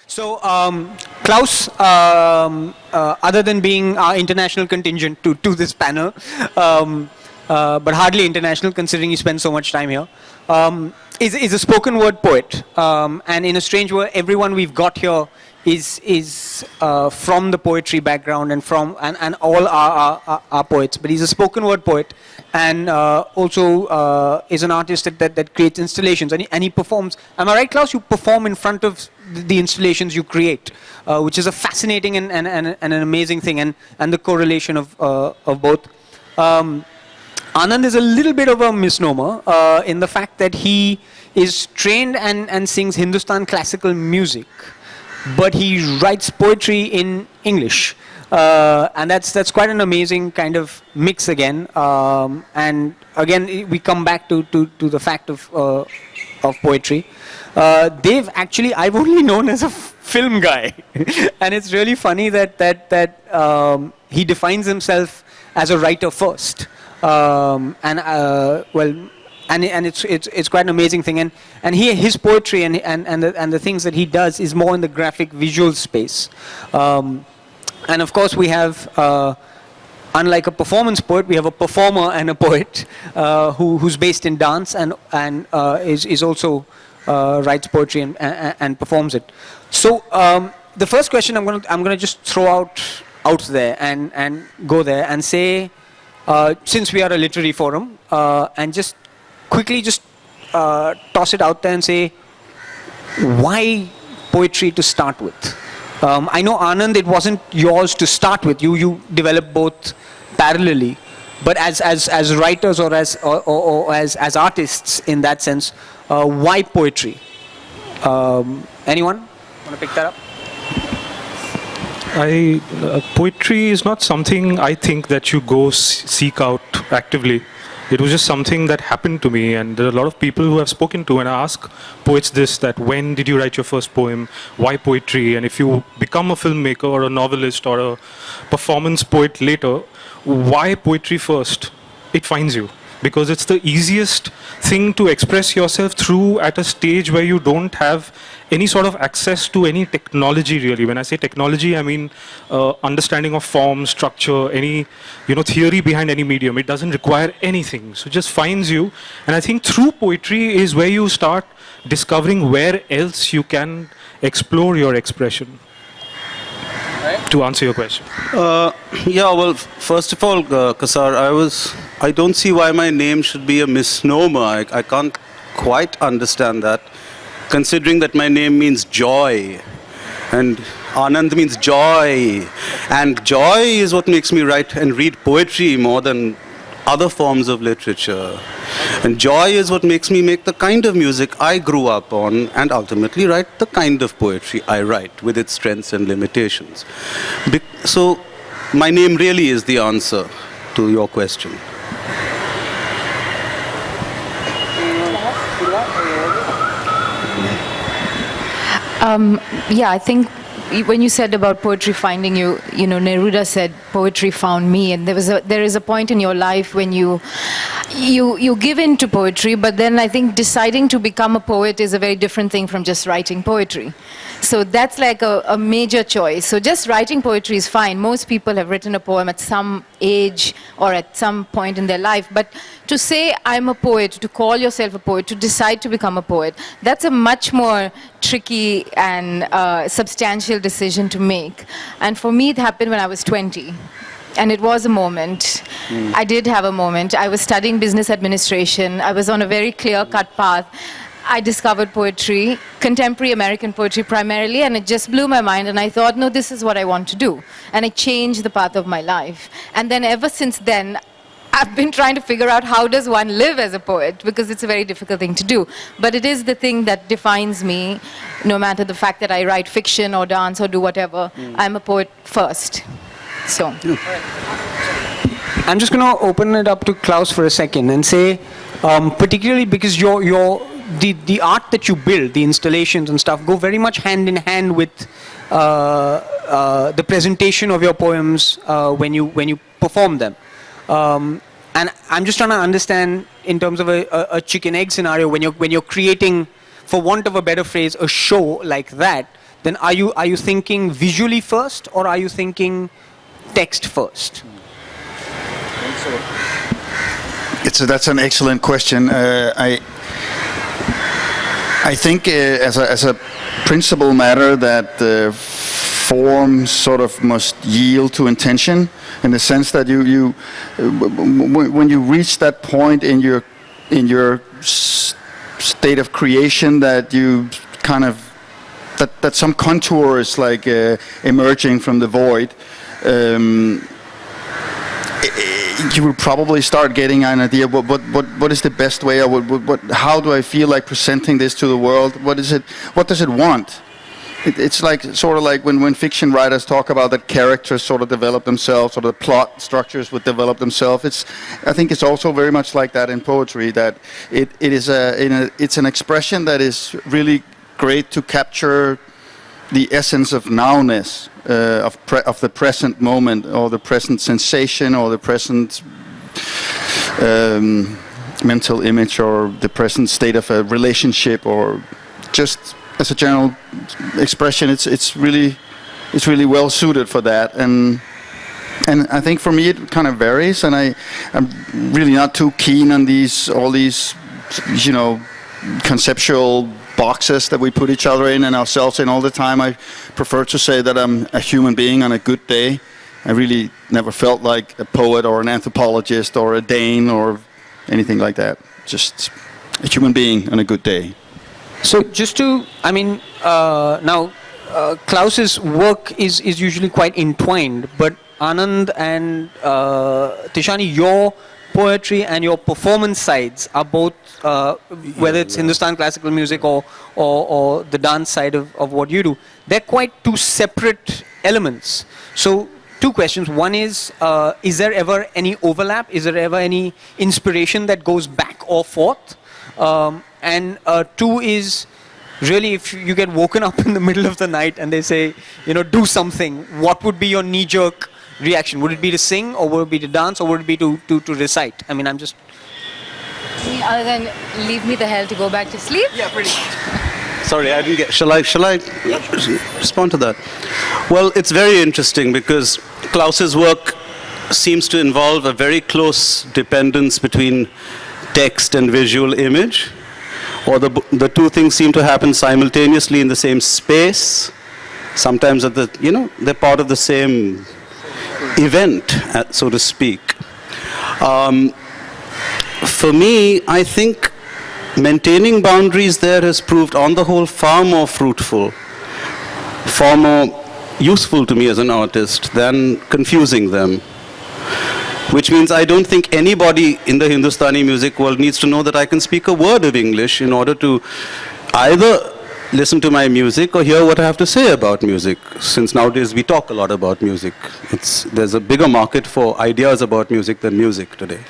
So, Claus, other than being our international contingent to this panel, but hardly international considering you spend so much time here, is a spoken word poet. And in a strange way, everyone we've got here is from the poetry background and all are poets. But he's a spoken word poet and also is an artist that creates installations. And he performs. Am I right, Claus? You perform in front of the installations you create, which is a fascinating and an amazing thing, and the correlation of both. Anand is a little bit of a misnomer in the fact that he is trained and sings Hindustan classical music, but he writes poetry in English, and that's quite an amazing kind of mix again. And again, we come back to the fact of poetry. Dave, actually, I've only known as a film guy, and it's really funny that he defines himself as a writer first, and it's quite an amazing thing, and his poetry and the things that he does is more in the graphic visual space, and of course we have. Unlike a performance poet, we have a performer and a poet who's based in dance and is also writes poetry and performs it. So the first question I'm gonna just throw out there and go there and say, since we are a literary forum, and just quickly toss it out there and say, why poetry to start with? I know, Anand, it wasn't yours to start with. You developed both parallelly, but as writers or as artists in that sense, why poetry? Anyone want to pick that up? Poetry is not something I think that you go seek out actively. It was just something that happened to me, and there are a lot of people who I've spoken to, and I ask poets this, that when did you write your first poem, why poetry, and if you become a filmmaker or a novelist or a performance poet later, why poetry first? It finds you. Because it's the easiest thing to express yourself through at a stage where you don't have any sort of access to any technology, really. When I say technology, I mean understanding of form, structure, any theory behind any medium. It doesn't require anything. So it just finds you. And I think through poetry is where you start discovering where else you can explore your expression. To answer your question. Yeah, well, first of all, Quasar, I don't see why my name should be a misnomer. I can't quite understand that, considering that my name means joy, and Anand means joy, and joy is what makes me write and read poetry more than other forms of literature. And joy is what makes me make the kind of music I grew up on and ultimately write the kind of poetry I write with its strengths and limitations. So my name really is the answer to your question. Yeah, I think when you said about poetry finding you, Neruda said poetry found me, and there is a point in your life when you give in to poetry, but then I think deciding to become a poet is a very different thing from just writing poetry. So that's like a major choice. So just writing poetry is fine. Most people have written a poem at some age or at some point in their life. But to say I'm a poet, to call yourself a poet, to decide to become a poet, that's a much more tricky and substantial decision to make. And for me, it happened when I was 20. And it was a moment. I did have a moment. I was studying business administration. I was on a very clear-cut path. I discovered poetry, contemporary American poetry primarily, and it just blew my mind, and I thought, no, this is what I want to do. And it changed the path of my life. And then ever since then, I've been trying to figure out how does one live as a poet, because it's a very difficult thing to do. But it is the thing that defines me, no matter the fact that I write fiction or dance or do whatever. I'm a poet first. So. I'm just going to open it up to Claus for a second and say, particularly because the art that you build, the installations and stuff, go very much hand in hand with the presentation of your poems when you perform them. And I'm just trying to understand, in terms of a chicken egg scenario, when you're creating, for want of a better phrase, a show like that, then are you thinking visually first, or are you thinking text first? That's an excellent question. I think as a principal matter that form sort of must yield to intention, in the sense that you when you reach that point in your state of creation, that you kind of that some contour is like emerging from the void. You will probably start getting an idea what is the best way, or how do I feel like presenting this to the world? What does it want? It's like sort of like when fiction writers talk about that characters sort of develop themselves, or the plot structures would develop themselves. I think it's also very much like that in poetry, that it's an expression that is really great to capture the essence of nowness, of the present moment, or the present sensation, or the present mental image, or the present state of a relationship, or just as a general expression. It's really well suited for that, and I think for me it kind of varies, and I'm really not too keen on all these conceptual boxes that we put each other in and ourselves in all the time. I prefer to say that I'm a human being on a good day. I really never felt like a poet or an anthropologist or a Dane or anything like that. Just a human being on a good day. So just to, now Klaus's work is usually quite entwined, but Anand and Tishani, your poetry and your performance sides are both, whether it's Hindustan classical music or the dance side of what you do, they're quite two separate elements. So two questions. One is there ever any overlap? Is there ever any inspiration that goes back or forth? And two is, really, if you get woken up in the middle of the night and they say, do something, what would be your knee-jerk reaction? Would it be to sing, or would it be to dance, or would it be to recite? I'm just... Other than leave me the hell to go back to sleep? Yeah, pretty much. Sorry, I didn't get... Shall I respond to that? Well, it's very interesting because Klaus's work seems to involve a very close dependence between text and visual image, or the two things seem to happen simultaneously in the same space. Sometimes they're part of the same event, so to speak. For me, I think maintaining boundaries there has proved on the whole far more fruitful, far more useful to me as an artist than confusing them. Which means I don't think anybody in the Hindustani music world needs to know that I can speak a word of English in order to either listen to my music or hear what I have to say about music, since nowadays we talk a lot about music. There's a bigger market for ideas about music than music today.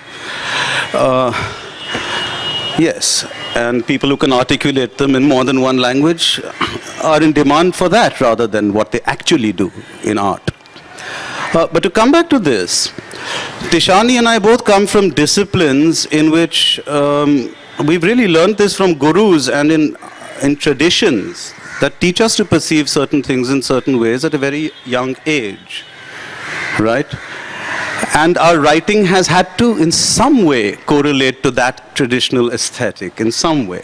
Yes, and people who can articulate them in more than one language are in demand for that rather than what they actually do in art. But to come back to this, Tishani and I both come from disciplines in which we've really learned this from gurus and in traditions that teach us to perceive certain things in certain ways at a very young age, right? And our writing has had to, in some way, correlate to that traditional aesthetic, in some way.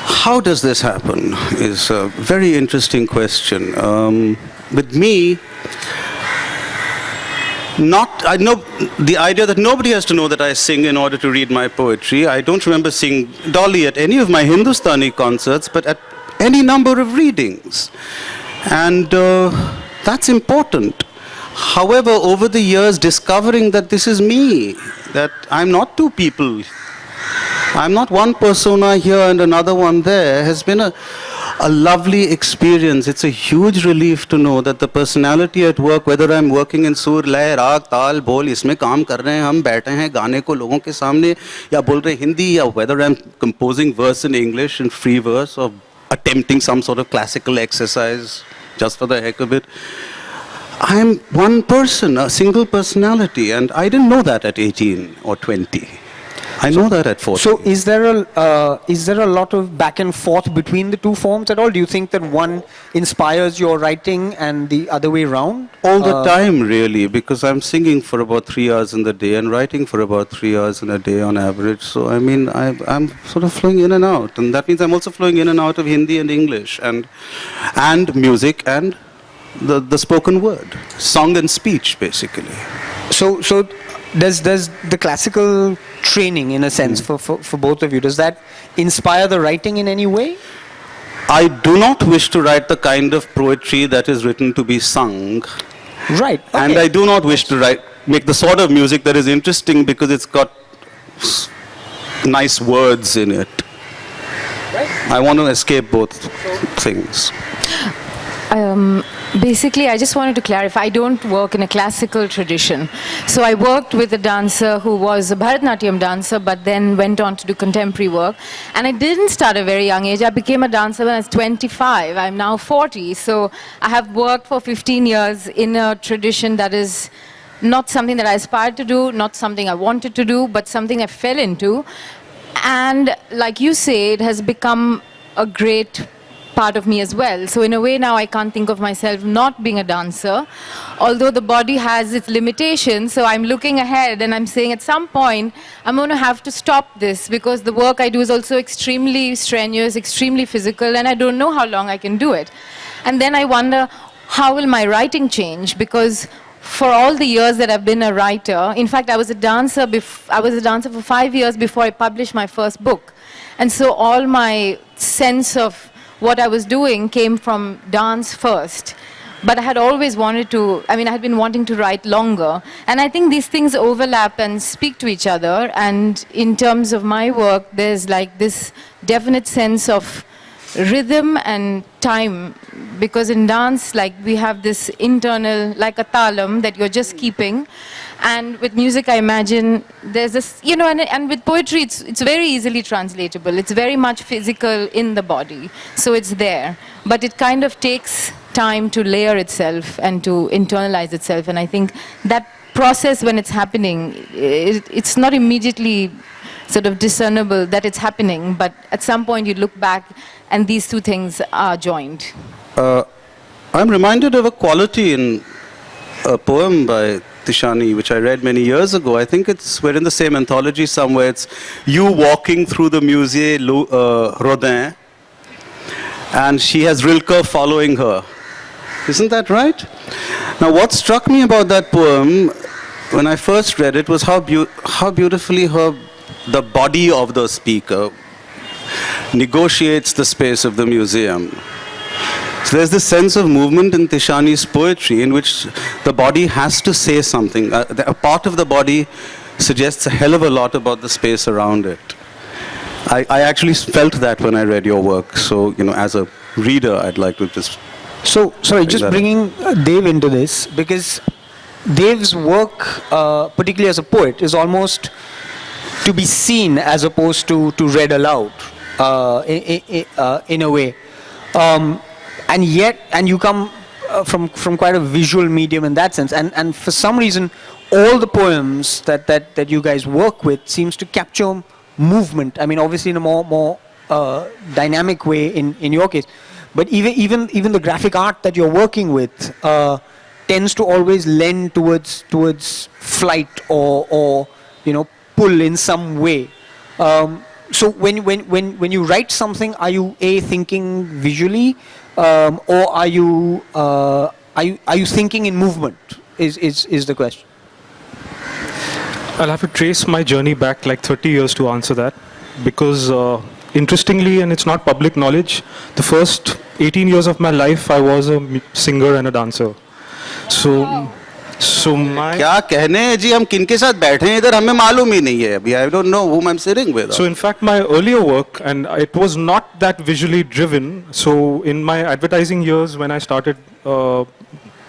How does this happen is a very interesting question. With me, I know the idea that nobody has to know that I sing in order to read my poetry. I don't remember singing Dolly at any of my Hindustani concerts, but at any number of readings. And that's important. However, over the years, discovering that this is me, that I'm not two people, I'm not one persona here and another one there, has been a lovely experience. It's a huge relief to know that the personality at work, whether I'm working in sur, lay, raag, taal, bol, इसमें काम कर रहे हैं, हम बैठे हैं गाने को लोगों के सामने या बोल रहे हिंदी, या whether I'm composing verse in English in free verse or attempting some sort of classical exercise just for the heck of it. I'm one person, a single personality, and I didn't know that at 18 or 20. I know that at 14. So is there a lot of back and forth between the two forms at all? Do you think that one inspires your writing and the other way around? All the time, really, because I'm singing for about 3 hours in the day and writing for about 3 hours in a day on average. So, I mean, I'm sort of flowing in and out. And that means I'm also flowing in and out of Hindi and English and music and the spoken word. Song and speech, basically. So does the classical training, in a sense, for both of you, does that inspire the writing in any way? I do not wish to write the kind of poetry that is written to be sung. Right. Okay. And I do not wish to make the sort of music that is interesting because it's got nice words in it. Right. I want to escape both things. Basically, I just wanted to clarify, I don't work in a classical tradition. So I worked with a dancer who was a Bharatanatyam dancer, but then went on to do contemporary work. And I didn't start at a very young age. I became a dancer when I was 25. I'm now 40. So I have worked for 15 years in a tradition that is not something that I aspired to do, not something I wanted to do, but something I fell into. And like you say, it has become a great part of me as well. So in a way now I can't think of myself not being a dancer, although the body has its limitations. So I'm looking ahead and I'm saying at some point I'm going to have to stop this because the work I do is also extremely strenuous, extremely physical, and I don't know how long I can do it. And then I wonder, how will my writing change? Because for all the years that I've been a writer, in fact I was a dancer for 5 years before I published my first book. And so all my sense of what I was doing came from dance first. But I had always wanted to, I had been wanting to write longer. And I think these things overlap and speak to each other. And in terms of my work, there's like this definite sense of rhythm and time. Because in dance, like we have this internal, like a talam that you're just keeping. And with music, I imagine there's this, and with poetry, it's very easily translatable. It's very much physical in the body. So it's there. But it kind of takes time to layer itself and to internalize itself. And I think that process, when it's happening, it's not immediately sort of discernible that it's happening. But at some point, you look back and these two things are joined. I'm reminded of a quality in a poem by Tishani, which I read many years ago. I think we're in the same anthology somewhere. It's you walking through the Musée Rodin, and she has Rilke following her. Isn't that right? Now, what struck me about that poem when I first read it was how beautifully the body of the speaker negotiates the space of the museum. So there's this sense of movement in Tishani's poetry in which the body has to say something. A part of the body suggests a hell of a lot about the space around it. I actually felt that when I read your work. So, as a reader, I'd like to just... So, sorry, just bringing Dev into this, because Dev's work, particularly as a poet, is almost to be seen as opposed to read aloud, in a way. And you come from quite a visual medium in that sense. And for some reason, all the poems that you guys work with seems to capture movement. Obviously in a more dynamic way in your case. But even the graphic art that you're working with tends to always lend towards flight or pull in some way. So when you write something, are you thinking visually, or are you thinking in movement? Is the question. I'll have to trace my journey back like 30 years to answer that, because interestingly, and it's not public knowledge, the first 18 years of my life I was a singer and a dancer. So my... क्या कहने हैं जी, हम किनके साथ बैठे हैं इधर, हमें मालूम ही नहीं है अभी. I don't know whom I'm sitting with. So in fact, my earlier work, and it was not that visually driven. So in my advertising years, when I started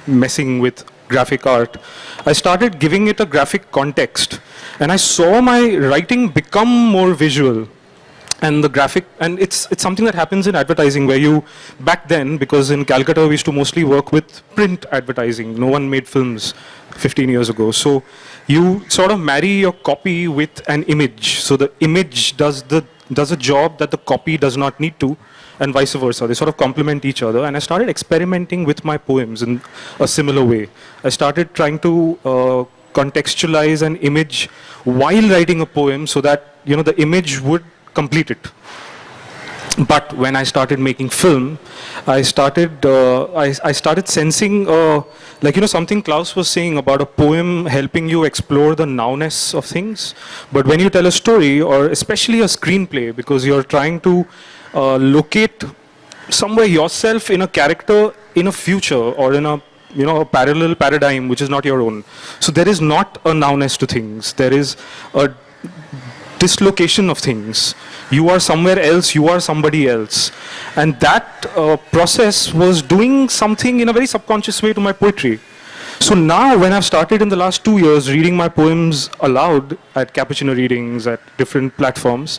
messing with graphic art, I started giving it a graphic context, and I saw my writing become more visual. And the graphic, and it's something that happens in advertising where you, back then, because in Calcutta we used to mostly work with print advertising. No one made films 15 years ago. So you sort of marry your copy with an image. So the image does a job that the copy does not need to, and vice versa. They sort of complement each other. And I started experimenting with my poems in a similar way. I started trying to contextualize an image while writing a poem so that, you know, the image would complete it. But when I started making film, I started sensing, like, you know, something Claus was saying about a poem helping you explore the nowness of things. But when you tell a story, or especially a screenplay, because you're trying to locate somewhere yourself in a character in a future or in a, you know, a parallel paradigm which is not your own. So there is not a nowness to things. There is a dislocation of things. You are somewhere else, you are somebody else. And that process was doing something in a very subconscious way to my poetry. So now when I've started in the last 2 years reading my poems aloud at cappuccino readings, at different platforms,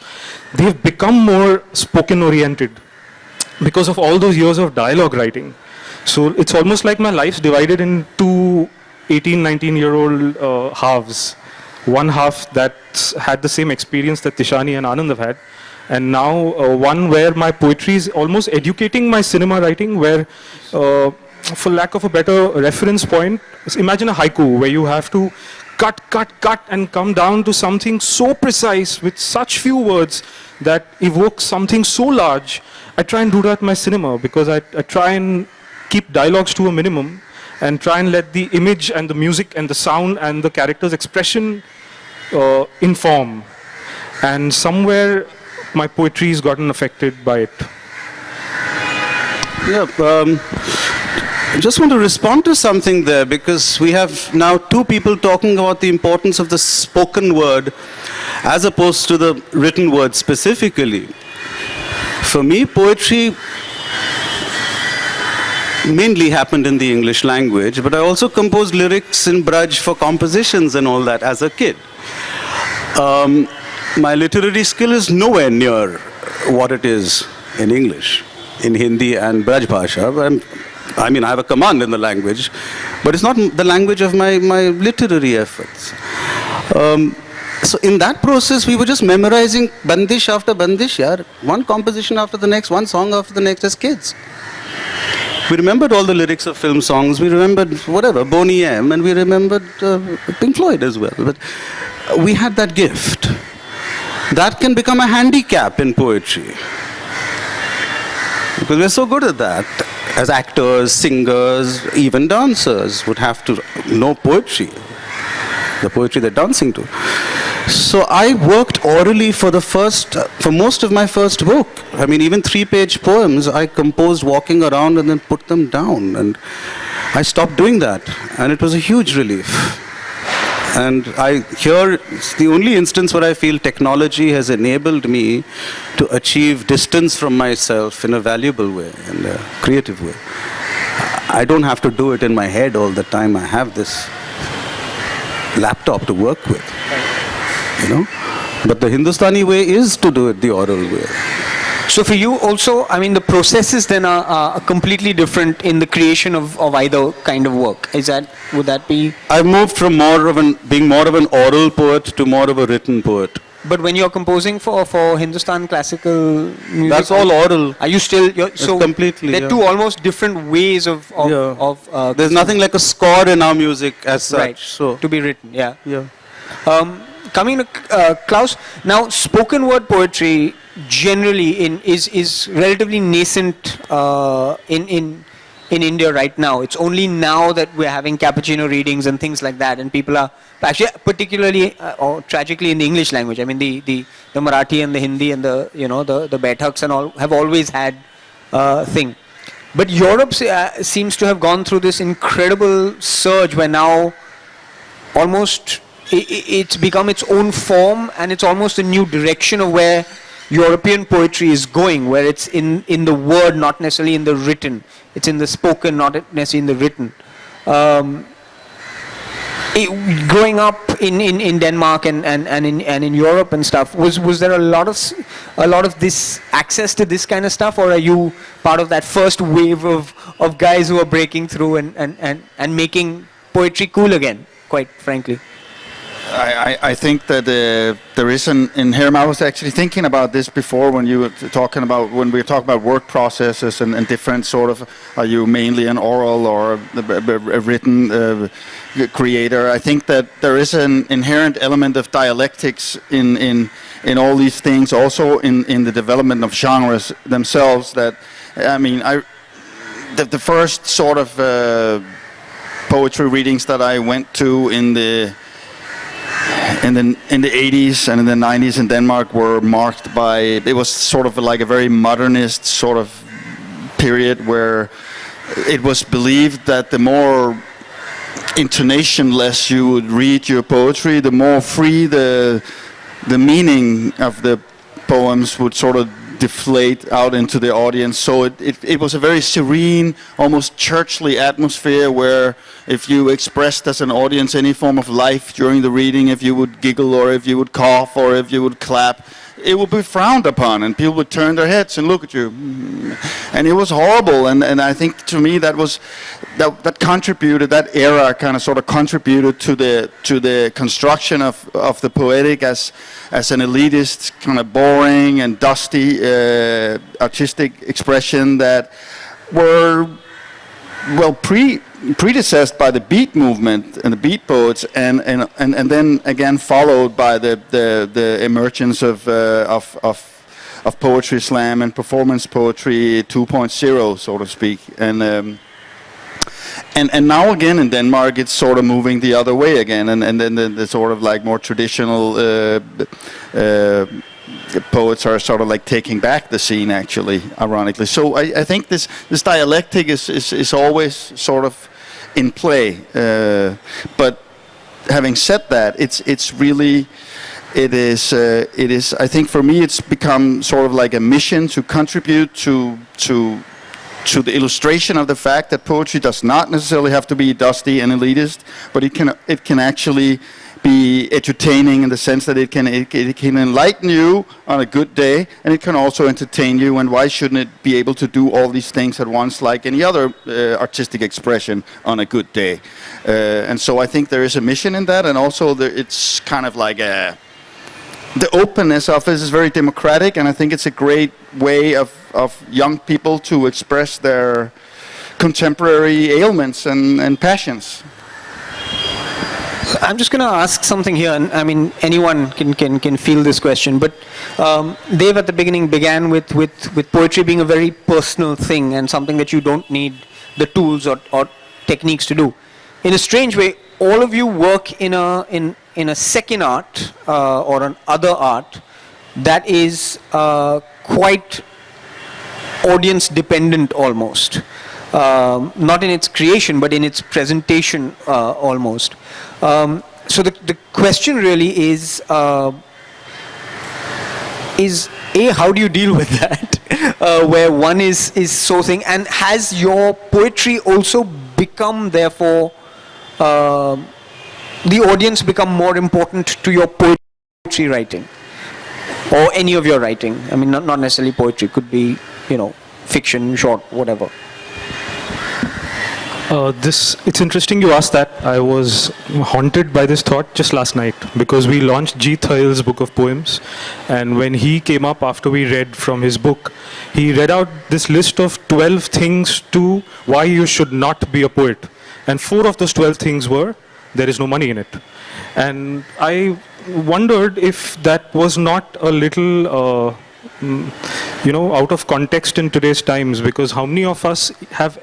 they've become more spoken oriented because of all those years of dialogue writing. So it's almost like my life's divided into 18, 19-year-old halves. One half that's had the same experience that Tishani and Anand have had, and now one where my poetry is almost educating my cinema writing, where, for lack of a better reference point, imagine a haiku where you have to cut and come down to something so precise with such few words that evokes something so large. I try and do that in my cinema because I try and keep dialogues to a minimum and try and let the image and the music and the sound and the character's expression inform. And somewhere my poetry's gotten affected by it. Yeah, I just want to respond to something there, because we have now two people talking about the importance of the spoken word as opposed to the written word specifically. For me, poetry mainly happened in the English language, but I also composed lyrics in Braj for compositions and all that as a kid. My literary skill is nowhere near what it is in English, in Hindi and Braj Bhasha. I mean, I have a command in the language, but it's not the language of my literary efforts. So in that process, we were just memorizing bandish after bandish, yaar. One composition after the next, one song after the next as kids. We remembered all the lyrics of film songs, we remembered whatever, Boney M, and we remembered Pink Floyd as well. But we had that gift. That can become a handicap in poetry, because we're so good at that. As actors, singers, even dancers would have to know poetry, the poetry they're dancing to. So I worked orally for most of my first book. I mean, even 3-page poems I composed walking around and then put them down. And I stopped doing that, and it was a huge relief. And it's the only instance where I feel technology has enabled me to achieve distance from myself in a valuable way and a creative way. I don't have to do it in my head all the time. I have this laptop to work with, you know. But the Hindustani way is to do it the oral way. So for you also, I mean, the processes then are completely different in the creation of either kind of work. Would that be? I've moved from being more of an oral poet to more of a written poet. But when you're composing for Hindustan classical music, that's all oral. Are you still? So completely. They're two almost different ways of. There's nothing like a score in our music as such. Right. So to be written, yeah. Yeah. Coming to Claus, now spoken word poetry generally is relatively nascent in India right now. It's only now that we're having cappuccino readings and things like that, and people are actually particularly or tragically in the English language. I mean, the Marathi and the Hindi and the Baithaks and all have always had thing. But Europe seems to have gone through this incredible surge where now almost it's become its own form, and it's almost a new direction of where European poetry is going, where it's in the word, not necessarily in the written. It's in the spoken, not necessarily in the written. Growing up in Denmark and in Europe and stuff, was there a lot of this access to this kind of stuff, or are you part of that first wave of guys who are breaking through and making poetry cool again, quite frankly? I think that there is an inherent. I was actually thinking about this before when you were talking about when we were talking about work processes and different sort of. Are you mainly an oral or a written creator? I think that there is an inherent element of dialectics in all these things. Also in the development of genres themselves. That I mean, the first sort of poetry readings that I went to in the 80s and in the 90s in Denmark were marked by, it was sort of like a very modernist sort of period where it was believed that the more intonation-less you would read your poetry, the more free the meaning of the poems would sort of deflate out into the audience. So it was a very serene, almost churchly atmosphere where if you expressed as an audience any form of life during the reading, if you would giggle or if you would cough or if you would clap, it would be frowned upon and people would turn their heads and look at you. And it was horrible. And I think to me that contributed, that era kind of sort of contributed to the construction of the poetic as an elitist, kind of boring and dusty artistic expression that were, well, predecessed by the beat movement and the beat poets, and then again followed by the emergence of poetry slam and performance poetry 2.0, so to speak, and now again in Denmark it's sort of moving the other way again, and then the sort of like more traditional poets are sort of like taking back the scene, actually, ironically. So I think this dialectic is always sort of in play. But having said that, it is. I think for me, it's become sort of like a mission to contribute to the illustration of the fact that poetry does not necessarily have to be dusty and elitist, but it can actually be entertaining in the sense that it can enlighten you on a good day, and it can also entertain you. And why shouldn't it be able to do all these things at once, like any other artistic expression on a good day? And so I think there is a mission in that, and also it's kind of like the openness of it is very democratic, and I think it's a great way of young people to express their contemporary ailments and passions. I'm just going to ask something here, and I mean anyone can feel this question. But Dev at the beginning began with poetry being a very personal thing and something that you don't need the tools or techniques to do. In a strange way, all of you work in a second art or an other art that is quite audience dependent almost. Not in its creation, but in its presentation almost. So the question really is A, how do you deal with that? Where one is so thing, and has your poetry also become, therefore, the audience become more important to your poetry writing? Or any of your writing? I mean, not necessarily poetry, could be, fiction, short, whatever. It's interesting you asked that. I was haunted by this thought just last night because we launched G. Thayil's book of poems, and when he came up after we read from his book, he read out this list of 12 things to why you should not be a poet, and 4 of those 12 things were there is no money in it. And I wondered if that was not a little out of context in today's times, because how many of us has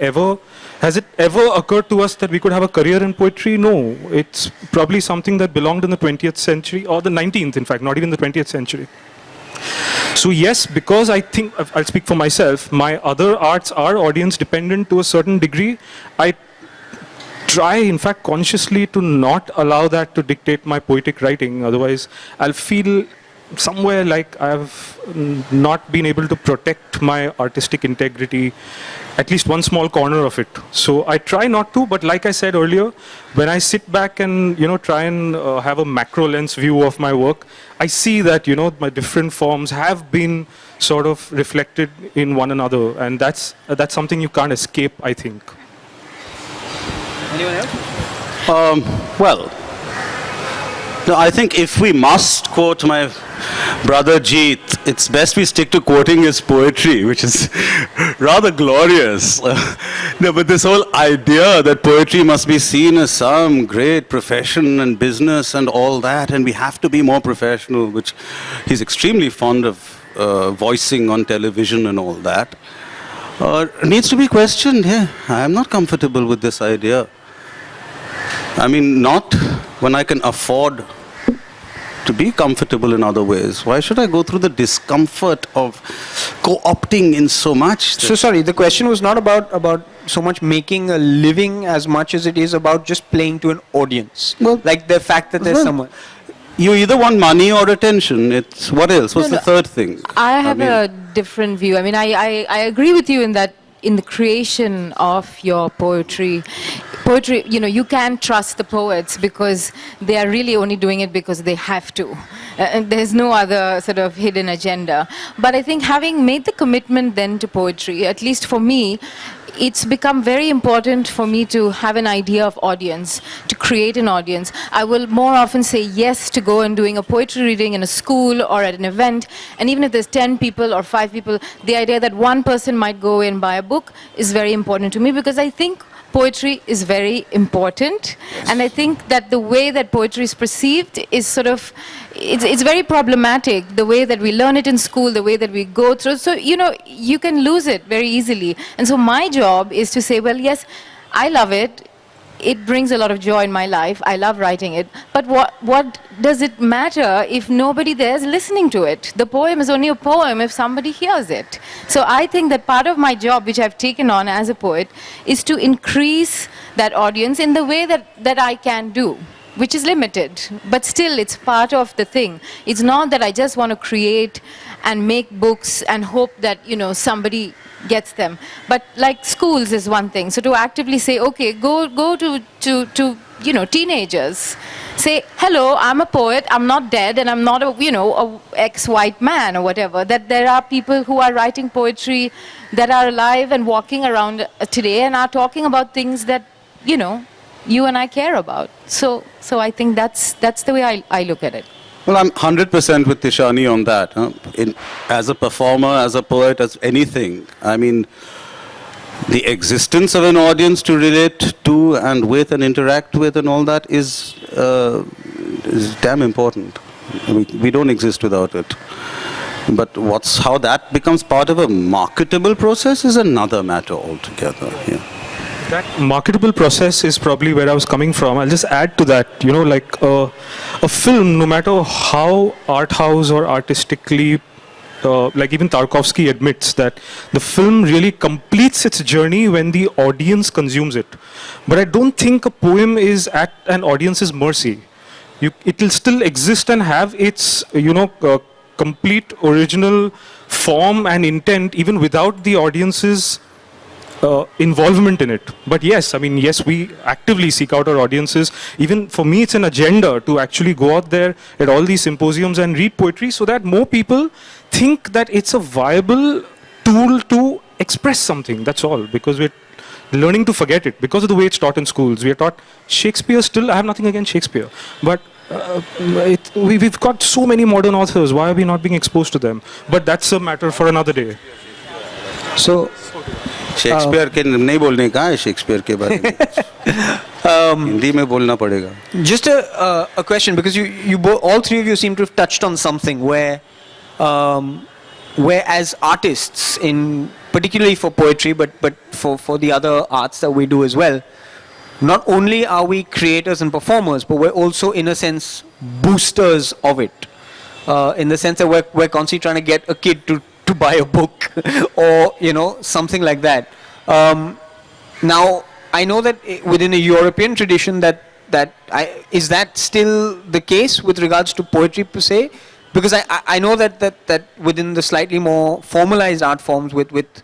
it ever occurred to us that we could have a career in poetry? No, it's probably something that belonged in the 20th century, or the 19th, in fact, not even the 20th century. So yes, because I think, I'll speak for myself, my other arts are audience dependent to a certain degree. I try, in fact, consciously to not allow that to dictate my poetic writing, otherwise I'll feel somewhere like I've not been able to protect my artistic integrity, at least one small corner of it. So I try not to, but like I said earlier, when I sit back and try and have a macro lens view of my work, I see that my different forms have been sort of reflected in one another, and that's something you can't escape, I think. Well, No, I think if we must quote my brother Jeet, it's best we stick to quoting his poetry, which is rather glorious. No, but this whole idea that poetry must be seen as some great profession and business and all that, and we have to be more professional, which he's extremely fond of voicing on television and all that, needs to be questioned. Yeah, I'm not comfortable with this idea. I mean, not when I can afford to be comfortable in other ways. Why should I go through the discomfort of co-opting in so much? So sorry, the question was not about so much making a living as much as it is about just playing to an audience. Well, like the fact that there's someone. You either want money or attention. It's what else? What's the third thing? I have a different view. I mean, I agree with you in that in the creation of your poetry, you can trust the poets because they are really only doing it because they have to. And there's no other sort of hidden agenda. But I think having made the commitment then to poetry, at least for me, it's become very important for me to have an idea of audience, to create an audience. I will more often say yes to go and doing a poetry reading in a school or at an event. And even if there's 10 people or 5 people, the idea that one person might go and buy a book is very important to me because I think poetry is very important. And I think that the way that poetry is perceived is sort of, it's very problematic, the way that we learn it in school, the way that we go through. So, you can lose it very easily. And so my job is to say, well, yes, I love it. It brings a lot of joy in my life. I love writing it. But what does it matter if nobody there is listening to it? The poem is only a poem if somebody hears it. So I think that part of my job, which I've taken on as a poet, is to increase that audience in the way that I can do, which is limited. But still, it's part of the thing. It's not that I just want to create and make books and hope that, somebody gets them. But like schools is one thing. So to actively say, okay, go to teenagers. Say, hello, I'm a poet, I'm not dead, and I'm not a ex-white man or whatever. That there are people who are writing poetry that are alive and walking around today and are talking about things that, you and I care about. So I think that's the way I look at it. Well, I'm 100% with Tishani on that. As a performer, as a poet, as anything, I mean, the existence of an audience to relate to and with and interact with and all that is damn important. We don't exist without it. But how that becomes part of a marketable process is another matter altogether. Yeah. That marketable process is probably where I was coming from. I'll just add to that, like a film, no matter how art house or artistically, like even Tarkovsky admits that the film really completes its journey when the audience consumes it. But I don't think a poem is at an audience's mercy. It will still exist and have its, complete original form and intent even without the audience's involvement in it. But yes, we actively seek out our audiences. Even for me, it's an agenda to actually go out there at all these symposiums and read poetry so that more people think that it's a viable tool to express something. That's all. Because we're learning to forget it. Because of the way it's taught in schools. We are taught Shakespeare still. I have nothing against Shakespeare. But we've got so many modern authors. Why are we not being exposed to them? But that's a matter for another day. So Shakespeare के नहीं बोलने का है Shakespeare के बारे में हिंदी में बोलना पड़ेगा. Just a question, because you all three of you seem to have touched on something where as artists, in particularly for poetry, but for the other arts that we do as well, not only are we creators and performers, but we're also in a sense boosters of it, in the sense that we're constantly trying to get a kid to buy a book or something like that. Now I know that within a European tradition is that still the case with regards to poetry per se, because I know that within the slightly more formalized art forms with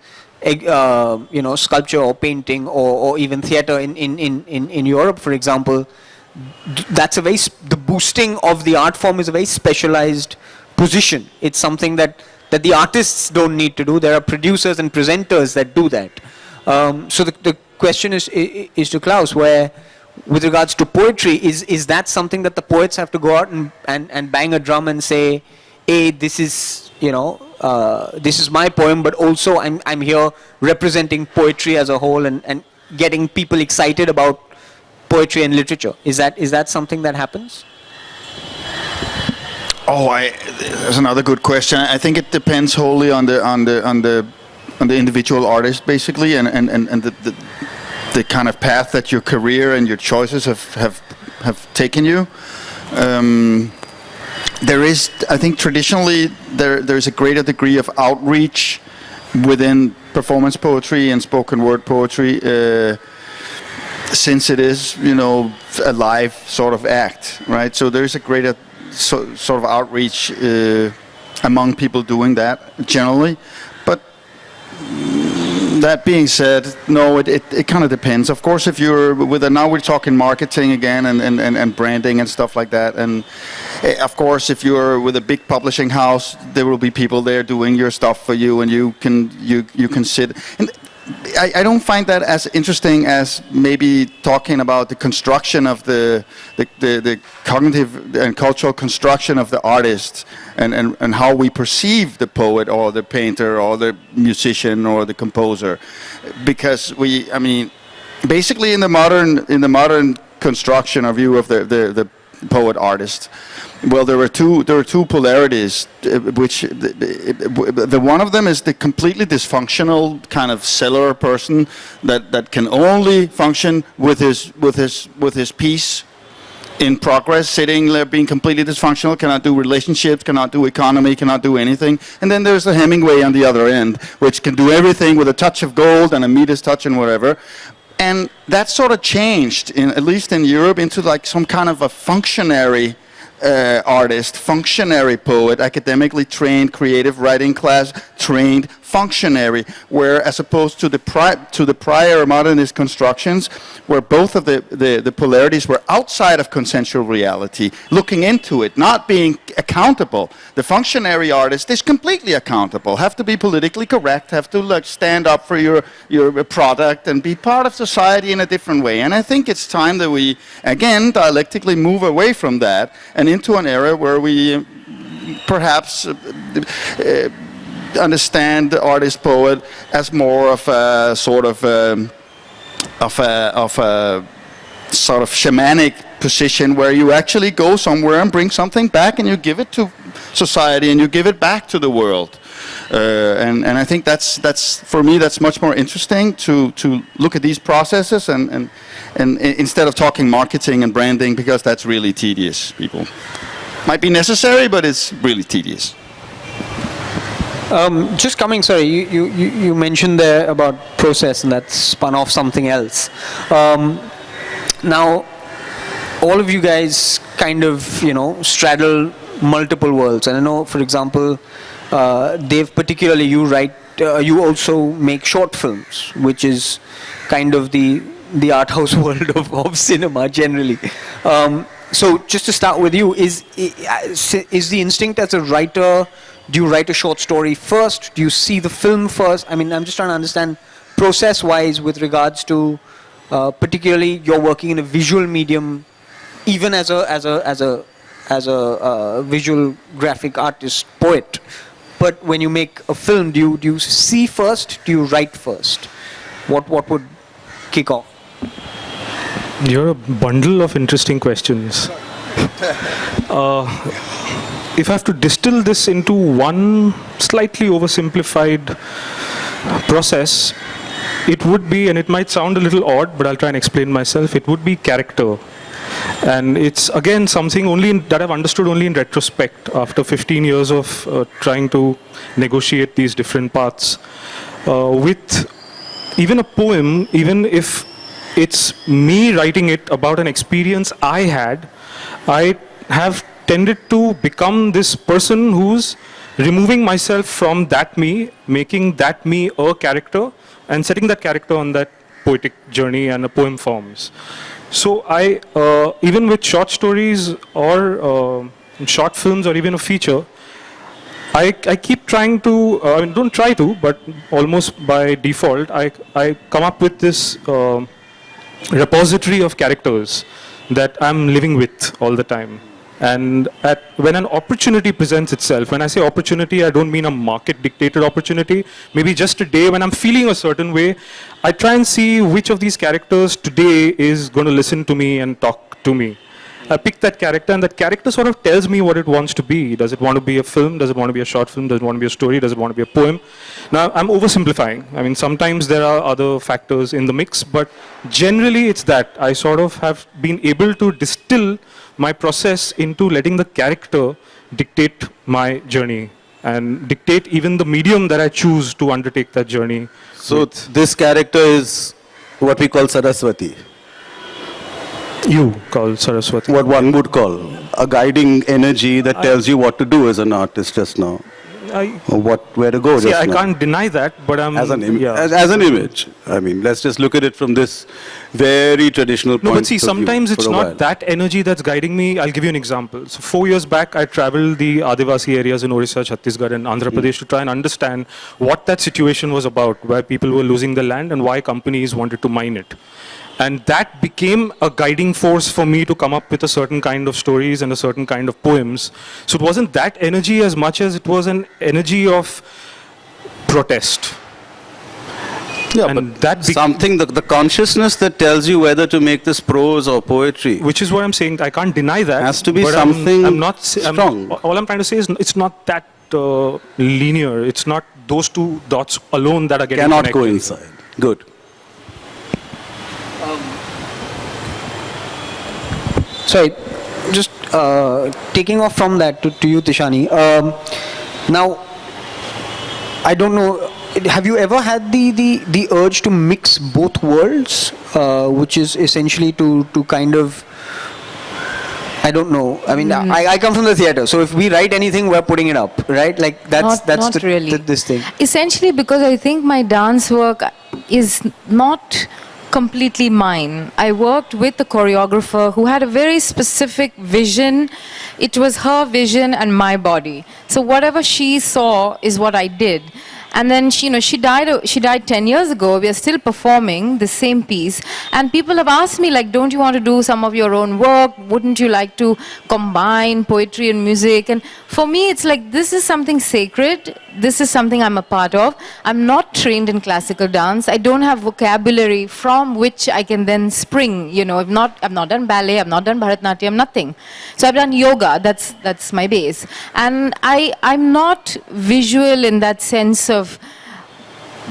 sculpture or painting or even theater in Europe, for example, that's the boosting of the art form is a very specialized position. It's something that the artists don't need to do. There are producers and presenters that do that. So the question is to Claus, where with regards to poetry, is that something that the poets have to go out and bang a drum and say, hey, this is, this is my poem, but also I'm here representing poetry as a whole and getting people excited about poetry and literature. Is that something that happens? That's another good question. I think it depends wholly on the individual artist, basically, and the kind of path that your career and your choices have taken you. There is, I think, traditionally there's a greater degree of outreach within performance poetry and spoken word poetry, since it is, a live sort of act, right? So there's a greater sort of outreach among people doing that generally. But that being said, no, it kind of depends. Of course, if you're now we're talking marketing again and branding and stuff like that. And of course, if you're with a big publishing house, there will be people there doing your stuff for you, and you can sit. And I don't find that as interesting as maybe talking about the construction of the cognitive and cultural construction of the artist and how we perceive the poet or the painter or the musician or the composer, because basically in the modern construction or view of the poet artist, well, there are two polarities, which the one of them is the completely dysfunctional kind of cellar person that can only function with his piece in progress, sitting there being completely dysfunctional, cannot do relationships, cannot do economy, cannot do anything. And then there's the Hemingway on the other end, which can do everything with a touch of gold and a Midas touch and whatever. And that sort of changed, at least in Europe, into like some kind of a functionary artist, functionary poet, academically trained, creative writing class trained functionary, where as opposed to the prior modernist constructions, where both of the polarities were outside of consensual reality, looking into it, not being accountable. The functionary artist is completely accountable, have to be politically correct, have to stand up for your product and be part of society in a different way. And I think it's time that we, again, dialectically move away from that and into an era where we perhaps understand the artist poet as more of a sort of shamanic position, where you actually go somewhere and bring something back and you give it to society and you give it back to the world. And I think that's for me that's much more interesting to look at these processes and instead of talking marketing and branding, because that's really tedious. People might be necessary, but it's really tedious. Just coming, sorry, you mentioned there about process, and that spun off something else. Now, all of you guys kind of, straddle multiple worlds. And I know, for example, Dave, particularly you write, you also make short films, which is kind of the art house world of cinema generally. So just to start with you, is the instinct as a writer, do you write a short story first? Do you see the film first? I mean, I'm just trying to understand process-wise with regards to, particularly you're working in a visual medium, even as a visual graphic artist, poet. But when you make a film, do you see first? Do you write first? What would kick off? You're a bundle of interesting questions. If I have to distill this into one slightly oversimplified process, it would be, and it might sound a little odd, but I'll try and explain myself, it would be character. And it's, again, something that I've understood only in retrospect, after 15 years of trying to negotiate these different paths. With even a poem, even if it's me writing it about an experience I had, I have tended to become this person who's removing myself from that me, making that me a character, and setting that character on that poetic journey, and a poem forms. So I, even with short stories or short films or even a feature, I keep trying to, don't try to, but almost by default, I come up with this repository of characters that I'm living with all the time. And when an opportunity presents itself, when I say opportunity, I don't mean a market-dictated opportunity. Maybe just a day when I'm feeling a certain way, I try and see which of these characters today is going to listen to me and talk to me. I pick that character, and that character sort of tells me what it wants to be. Does it want to be a film? Does it want to be a short film? Does it want to be a story? Does it want to be a poem? Now, I'm oversimplifying. I mean, sometimes there are other factors in the mix, but generally it's that. I sort of have been able to distill my process into letting the character dictate my journey and dictate even the medium that I choose to undertake that journey. So this character is what we call Saraswati. You call Saraswati. What one would call a guiding energy that tells you what to do as an artist just now. Or where to go See, just I now. can't deny that, but I'm... As an, yeah. as an image. I mean, let's just look at it from this very traditional point No, but see, of view sometimes it's for a not while. that energy that's guiding me. I'll give you an example. So 4 years back, I traveled the Adivasi areas in Orissa, Chhattisgarh and Andhra Pradesh to try and understand what that situation was about, where people were losing the land and why companies wanted to mine it. And that became a guiding force for me to come up with a certain kind of stories and a certain kind of poems. So it wasn't that energy as much as it was an energy of protest. Yeah, and but that something, the consciousness that tells you whether to make this prose or poetry. Which is what I'm saying. I can't deny that. Has to be but something I'm not strong. All I'm trying to say is it's not that linear. It's not those two dots alone that are getting Cannot connected. coincide. Good. Sorry, just taking off from that to you, Tishani. Now, I don't know, have you ever had the urge to mix both worlds, which is essentially to kind of, I don't know. I mean, I come from the theatre, so if we write anything, we're putting it up, right? Like that's Not really. this thing. Essentially, because I think my dance work is not completely mine. I worked with a choreographer who had a very specific vision. It was her vision and my body. So whatever she saw is what I did. And then she died 10 years ago. We are still performing the same piece. And people have asked me, like, don't you want to do some of your own work? Wouldn't you like to combine poetry and music? And for me, it's like, this is something sacred. This is something I'm a part of. I'm not trained in classical dance. I don't have vocabulary from which I can then spring. You know, I've not done ballet. I've not done Bharatanatyam, nothing. So I've done yoga. That's my base. And I'm not visual in that sense of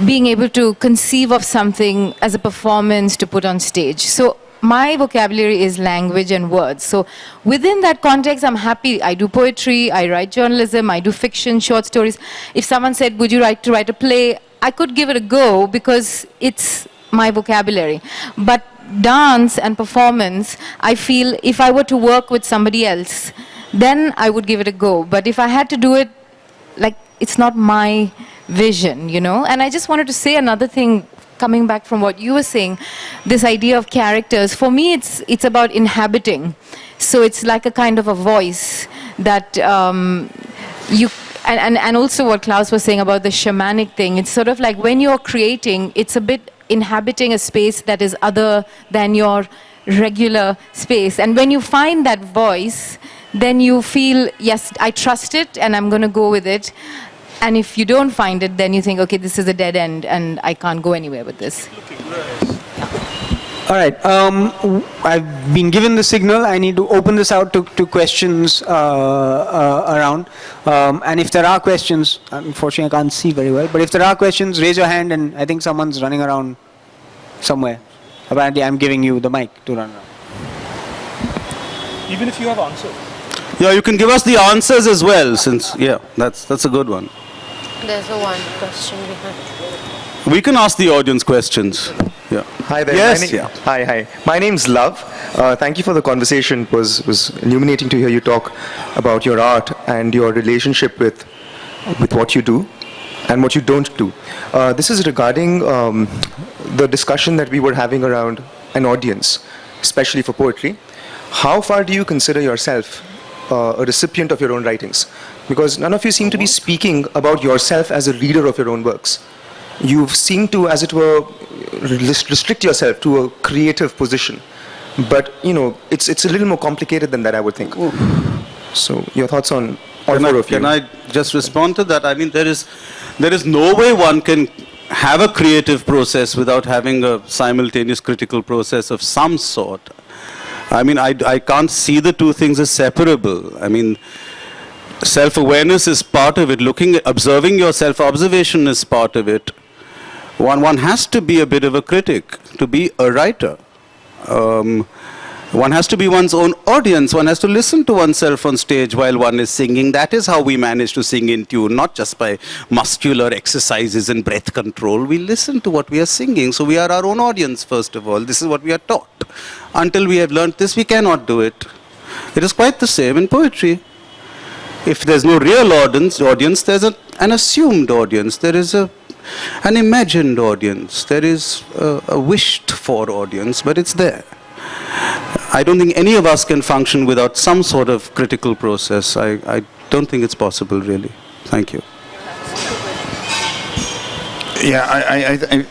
being able to conceive of something as a performance to put on stage. So my vocabulary is language and words. So within that context, I'm happy. I do poetry, I write journalism, I do fiction, short stories. If someone said, would you like to write a play? I could give it a go because it's my vocabulary. But dance and performance, I feel if I were to work with somebody else, then I would give it a go. But if I had to do it, like, it's not my vision, you know. And I just wanted to say another thing, coming back from what you were saying, this idea of characters. For me, it's about inhabiting. So it's like a kind of a voice that you, and also what Claus was saying about the shamanic thing. It's sort of like when you're creating, it's a bit inhabiting a space that is other than your regular space. And when you find that voice, then you feel, yes, I trust it and I'm going to go with it. And if you don't find it, then you think, okay, this is a dead end and I can't go anywhere with this. All right. I've been given the signal. I need to open this out to questions around. And if there are questions, unfortunately I can't see very well, but if there are questions, raise your hand, and I think someone's running around somewhere. Apparently I'm giving you the mic to run around. Even if you have answers. Yeah, you can give us the answers as well, since, yeah, that's a good one. There's a one question behind. We can ask the audience questions. Yeah. Hi there. Yes, Hi. My name's Love. Thank you for the conversation. It was illuminating to hear you talk about your art and your relationship with what you do and what you don't do. This is regarding the discussion that we were having around an audience, especially for poetry. How far do you consider yourself a recipient of your own writings? Because none of you seem to be speaking about yourself as a reader of your own works. you've seemed to, as it were, restrict yourself to a creative position. But, it's a little more complicated than that, I would think. So, your thoughts on all four of you? Can I just respond to that? I mean, there is no way one can have a creative process without having a simultaneous critical process of some sort. I mean, I can't see the two things as separable. I mean, self-awareness is part of it. Observing your self-observation is part of it. One has to be a bit of a critic to be a writer. One has to be one's own audience. One has to listen to oneself on stage while one is singing. That is how we manage to sing in tune, not just by muscular exercises and breath control. We listen to what we are singing. So we are our own audience, first of all. This is what we are taught. Until we have learnt this, we cannot do it. It is quite the same in poetry. If there's no real audience, there's an assumed audience. There is an imagined audience. There is a wished for audience, but it's there. I don't think any of us can function without some sort of critical process. I don't think it's possible, really. Thank you. Yeah,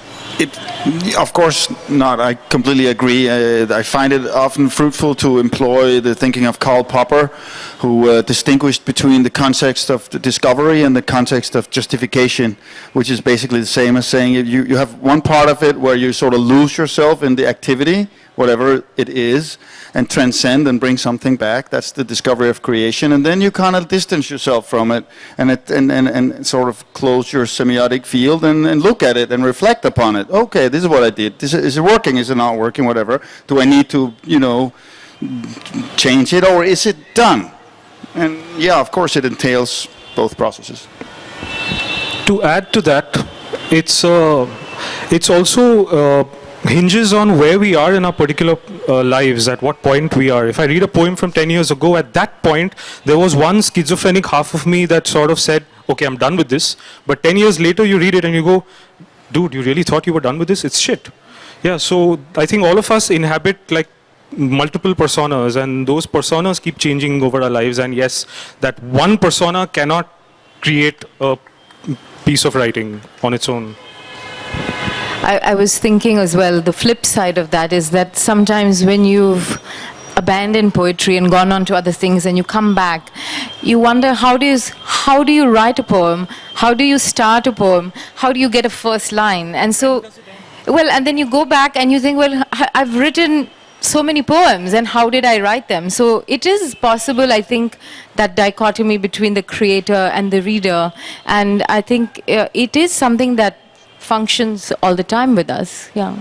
of course not. I completely agree. I find it often fruitful to employ the thinking of Karl Popper, who distinguished between the context of the discovery and the context of justification, which is basically the same as saying you have one part of it where you sort of lose yourself in the activity, whatever it is, and transcend and bring something back. That's the discovery of creation. And then you kind of distance yourself from it and sort of close your semiotic field and look at it and reflect upon it. Okay, this is what I did. Is it working? Is it not working? Whatever. Do I need to, change it, or is it done? And yeah, of course it entails both processes. To add to that, it's also hinges on where we are in our particular lives, at what point we are. If I read a poem from 10 years ago, at that point, there was one schizophrenic half of me that sort of said, okay, I'm done with this. But 10 years later, you read it and you go, dude, you really thought you were done with this? It's shit. Yeah, so I think all of us inhabit like multiple personas, and those personas keep changing over our lives. And yes, that one persona cannot create a piece of writing on its own. I was thinking as well, the flip side of that is that sometimes when you've abandoned poetry and gone on to other things and you come back, you wonder how do you write a poem? How do you start a poem? How do you get a first line? And so, and then you go back and you think, well, I've written so many poems, and how did I write them? So it is possible, I think, that dichotomy between the creator and the reader, and I think it is something that functions all the time with us. Yeah.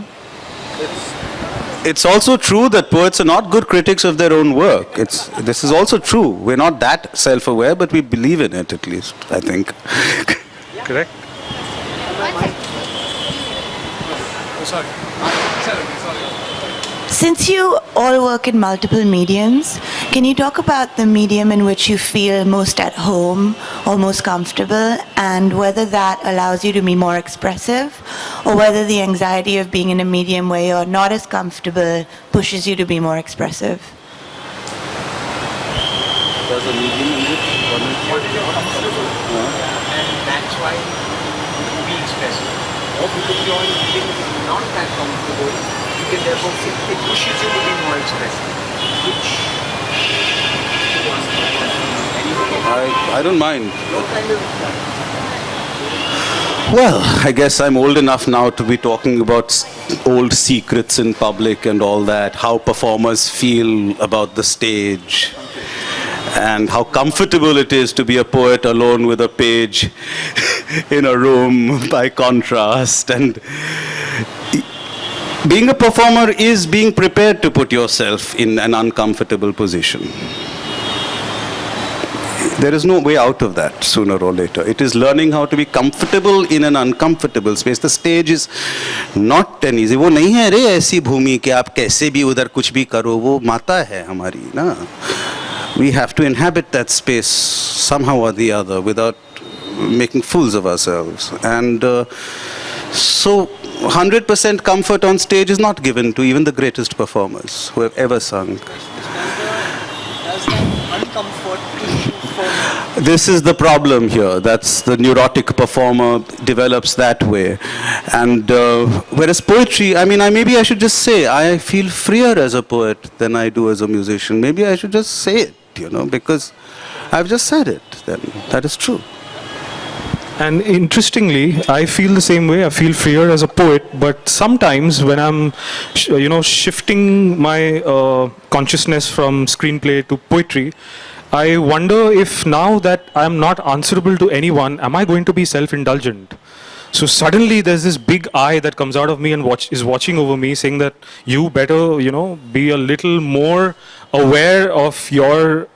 It's also true that poets are not good critics of their own work. This is also true. We're not that self-aware, but we believe in it, at least, I think. Correct. Since you all work in multiple mediums, can you talk about the medium in which you feel most at home or most comfortable, and whether that allows you to be more expressive, or whether the anxiety of being in a medium where you're not as comfortable pushes you to be more expressive? There's a medium in which one is more comfortable. And that's why you be expressive. Or because you're in a medium which is not that comfortable, you can therefore it pushes you to be more expressive. Which I don't mind. no kind of Well, I guess I'm old enough now to be talking about old secrets in public and all that, how performers feel about the stage, and how comfortable it is to be a poet alone with a page in a room by contrast. And being a performer is being prepared to put yourself in an uncomfortable position. There is no way out of that sooner or later. It is learning how to be comfortable in an uncomfortable space. The stage is not an easy. वो नहीं है रे ऐसी भूमि कि आप कैसे भी उधर कुछ भी करो, वो माता है हमारी ना. We have to inhabit that space somehow or the other without making fools of ourselves. And so 100% comfort on stage is not given to even the greatest performers who have ever sung. does that uncomfort push you for This is the problem here. That's the neurotic performer develops that way. And whereas poetry, I mean, maybe I should just say, I feel freer as a poet than I do as a musician. Maybe I should just say it, because I've just said it. Then that is true. And interestingly, I feel the same way. I feel freer as a poet, but sometimes when I'm, shifting my consciousness from screenplay to poetry, I wonder if now that I'm not answerable to anyone, am I going to be self-indulgent? So suddenly there's this big eye that comes out of me and is watching over me, saying that you better, be a little more aware of your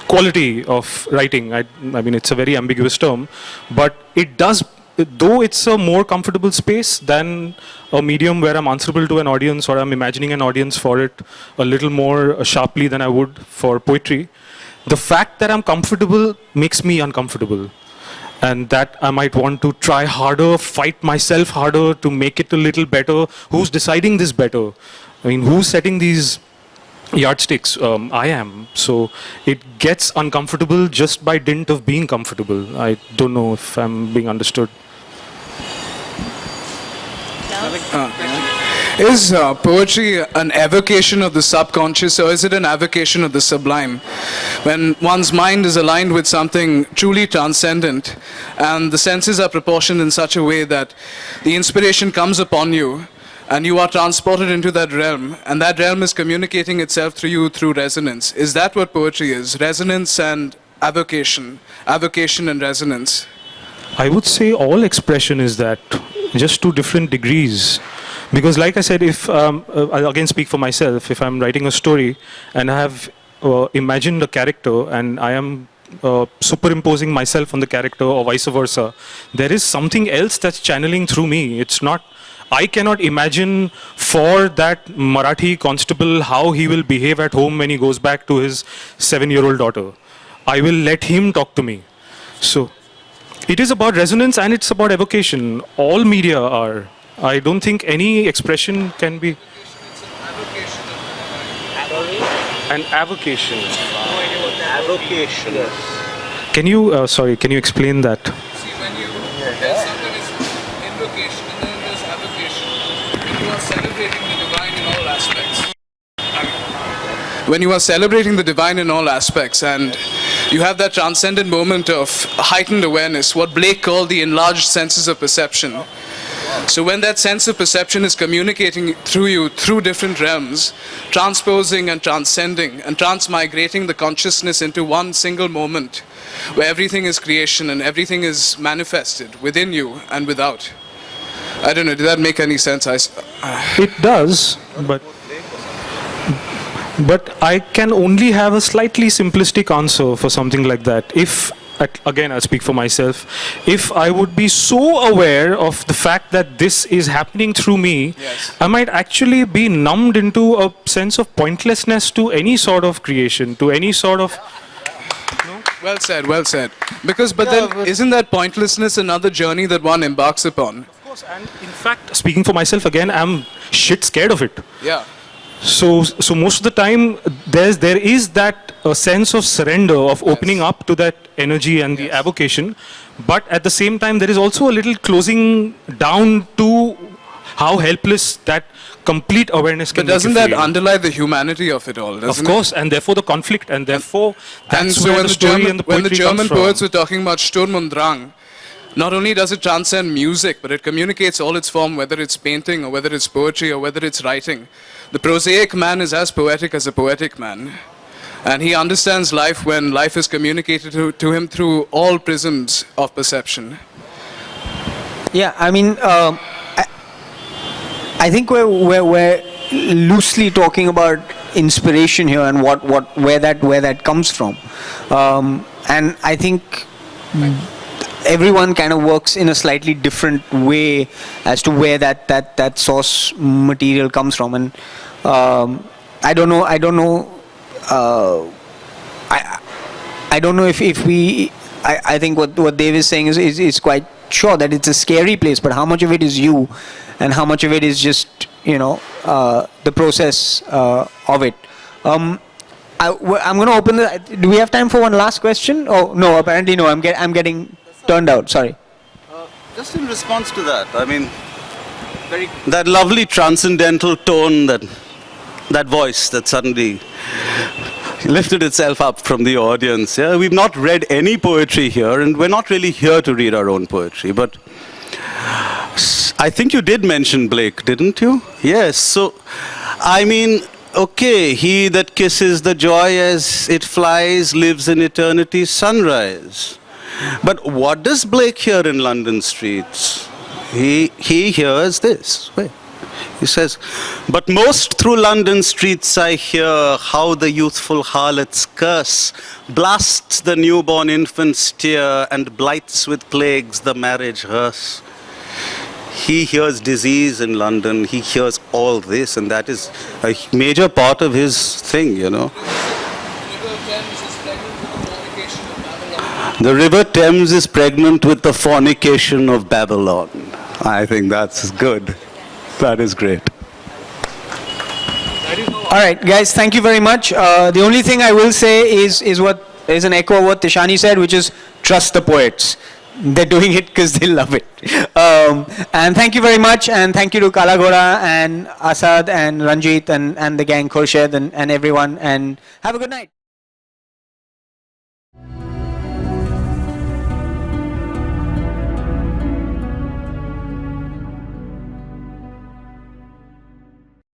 quality of writing. I mean, it's a very ambiguous term, but it does, though it's a more comfortable space than a medium where I'm answerable to an audience or I'm imagining an audience for it a little more sharply than I would for poetry, the fact that I'm comfortable makes me uncomfortable. And that I might want to try harder, fight myself harder to make it a little better. Who's deciding this better? I mean, who's setting these yardsticks? I am. So it gets uncomfortable just by dint of being comfortable. I don't know if I'm being understood. Is poetry an evocation of the subconscious, or is it an avocation of the sublime? When one's mind is aligned with something truly transcendent, and the senses are proportioned in such a way that the inspiration comes upon you, and you are transported into that realm, and that realm is communicating itself through you through resonance. Is that what poetry is? Resonance and avocation and resonance. I would say all expression is that, just to different degrees. Because like I said, if I'll again speak for myself, if I'm writing a story and I have imagined a character and I am superimposing myself on the character or vice versa, there is something else that's channeling through me. It's not, I cannot imagine for that Marathi constable how he will behave at home when he goes back to his 7-year-old daughter. I will let him talk to me. So it is about resonance and it's about evocation. All media are. I don't think any expression can be an avocation. Avocation. Can you, can you explain that? See, when you, there's something is invocation and then there's avocation. When you are celebrating the divine in all aspects. When you are celebrating the divine in all aspects and you have that transcendent moment of heightened awareness, what Blake called the enlarged senses of perception. So when that sense of perception is communicating through you, through different realms, transposing and transcending and transmigrating the consciousness into one single moment, where everything is creation and everything is manifested within you and without. I don't know, did that make any sense? It does, but I can only have a slightly simplistic answer for something like that. If, again, I'll speak for myself, if I would be so aware of the fact that this is happening through me, Yes. I might actually be numbed into a sense of pointlessness to any sort of creation, to any sort of... Well said, well said. Because, but then, isn't that pointlessness another journey that one embarks upon? Of course, and in fact, speaking for myself again, I'm shit scared of it. Yeah. So most of the time, there is that sense of surrender, of opening up to that energy and the avocation, but at the same time, there is also a little closing down to how helpless that complete awareness can But doesn't make you that feel. underlie the humanity of it all? Of course, and therefore the conflict, and therefore And that's so where when the the story German, and the when the poetry comes German from. poets were talking about Sturm und Drang, not only does it transcend music, but it communicates all its form, whether it's painting or whether it's poetry or whether it's writing. The prosaic man is as poetic as a poetic man. And he understands life when life is communicated to him through all prisms of perception. Yeah, I mean, I think we're loosely talking about inspiration here and where that comes from, and I think everyone kind of works in a slightly different way as to where that source material comes from, and I don't know if we. I think what Dave is saying is quite sure that it's a scary place, but how much of it is you, and how much of it is just the process of it. I'm going to open the. Do we have time for one last question? Oh no, apparently no. I'm getting turned out. Sorry. Just in response to that, I mean, that lovely transcendental tone, that voice that suddenly lifted itself up from the audience. Yeah, we've not read any poetry here, and we're not really here to read our own poetry. But I think you did mention Blake, didn't you? Yes. So, I mean, okay, he that kisses the joy as it flies lives in eternity's sunrise. But what does Blake hear in London streets? He hears this. Wait. He says, but most through London streets I hear how the youthful harlot's curse blasts the newborn infant's tear and blights with plagues the marriage hearse. He hears disease in London, he hears all this, and that is a major part of his thing, you know. The River Thames is pregnant with the fornication of Babylon. I think that's good. That is great. All right, guys, thank you very much. The only thing I will say is an echo of what Tishani said, which is trust the poets. They're doing it because they love it. And thank you very much, and thank you to Kala Ghoda and Asad and Ranjit and the gang, Khurshid and everyone, and have a good night.